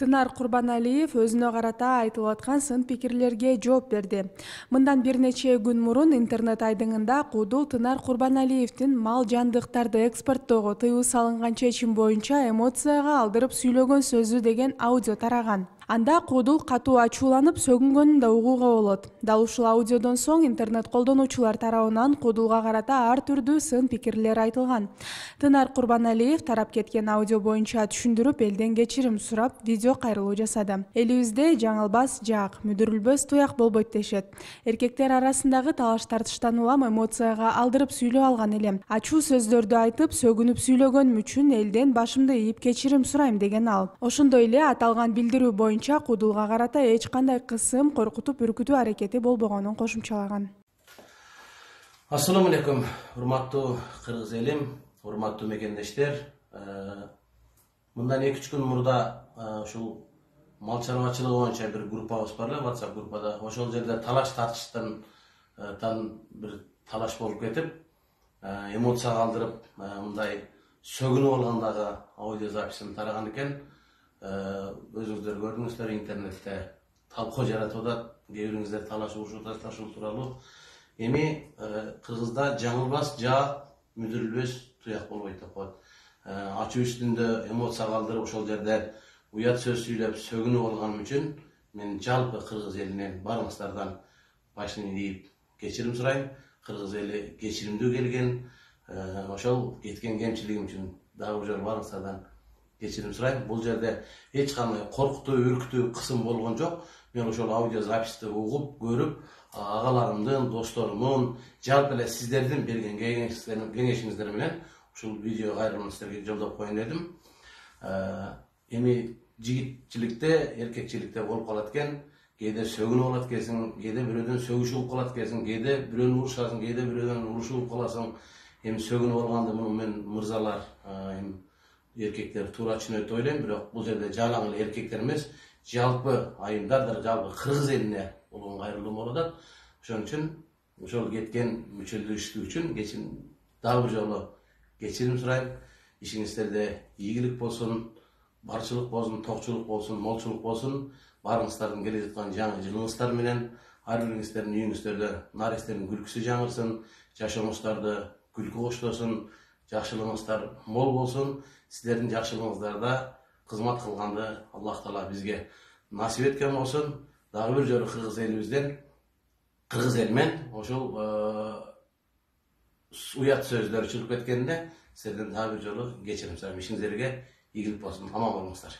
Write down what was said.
Тынар Курбаналиев өзүнө карата айтылып аткан сын пикирлерге жооп берди. Мындан бир нече күн мурун интернет айдыңында Куудул Тынар Курбаналиевдин мал жандыктарды экспорттоого тыюу салынган чечим боюнча эмоцияга алдырып сүйлөгөн сөзү деген аудио тараган. Анда Куудул катуу ачууланып сөгүнгөнүн да угууга болот. Дал ушул аудиодон соң интернет колдонуучулар тарабынан Куудулга карата ар түрдүү сын пикирлер айтылган. Тынар Курбаналиев тарап кеткен аудио боюнча түшүндүрүп, элден кечирим сурап, видео кайрылуу жасады. Элибизде жаңылбас жаак, мүдүрүлбөс туяк болбойт дешет. Эркектер арасындагы талаш тартыштан улам эмоцияга алдырып сүйлөп алган элем. Ачуу сөздөрдү айтып, сөгүнүп сүйлөгөнүм үчүн элден башымды ийип кечирим сурайм деген ал. Ошондой эле аталган билдирүү боюнча Куудулга карата эч кандай кысым, коркутуп үркүтүү аракети болбогонун кошумчалаган. Ассаламу алейкум, урматтуу кыргыз элим, урматтуу мекендештер. Мындан 2-3 күн мурда ушул мал чарбачылыгы боюнча бир группабыз бар эле, WhatsApp группада. Ошол жерде талаш тартыштан бир талаш болуп кетип, эмоцияга алдырып, мындай сөгүнүп алгандагы аудио записин тараган экен. Өзүңүздөр көрдүңүздөр, интернетте талкуу жаратып атат, кээ бириңиздер талаш урушуп атасыздар ушул тууралуу. Эми кыргызда жаңылбас жаак, мүдүрүлбөс туяк болбойт деп коет. Ачуу үстүндө эмоцияга алдырып ошол жерде уят сөз сүйлөп сөгүнүп алганым үчүн мен жалпы кыргыз элинен баарыңыздардан башын ийип кечирим сурайм. Кыргыз эли кечиримдүү келген, ошол кеткен кемчилигим үчүн дагы бир жолу баарыңыздардан кечирим сурайм. Бул жерде эч кандай коркутуу, үркүтүү, кысым болгон жок. Мен ошол аудио записти угуп, көрүп, агаларымдын, досторумдун, жалпы эле сиздердин берген кеңешиңиздер менен ушул видео кайрылманы сиздерге жолдоп коеюн дедим. Эми жигитчиликте, эркекчиликте болуп калат экен. Кээде сөгүнүп алат экенсиң, кээде бирөөдөн сөгүш угуп калат экенсиң, кээде бирөөнү урушасың, кээде бирөөдөн урушуп угуп каласың. Эми сөгүнүп алганды муну мен мырзалар, эркектер туура түшүнөт деп ойлойм, бирок бул жерде жалаң эле эркектер эмес, жалпы айымдар, жалпы кыргыз элине болгон кайрылуум болуп атат. Ошон үчүн ошол кеткен мүчөлдөштүк үчүн дагы бир жолу кечирим сурайм. Ишиңиздерде ийгилик болсун, барчылык болсун, токчулук болсун, молчулук болсун. Баарыңыздардын келе жаткан жаңы жылыңыздар менен ар бириңиздердин үйүңүздөрдө наристердин күлкүсү жаңырсын, жашооңуздарды күлкү коштосун, жакшылыгыңыздар мол болсун. Сиздердин жакшылыгыңыздарда кызмат кылганды Аллах Таала бизге насип эткен болсун. Дагы бир жолу кыргыз элибизден, кыргыз элмен ошол уят сөздөр чыгып кеткенде сиздерден дагы бир жолу кечирим сурайм. Ишиңиздерге ийгилик болсун, аман болуңуздар.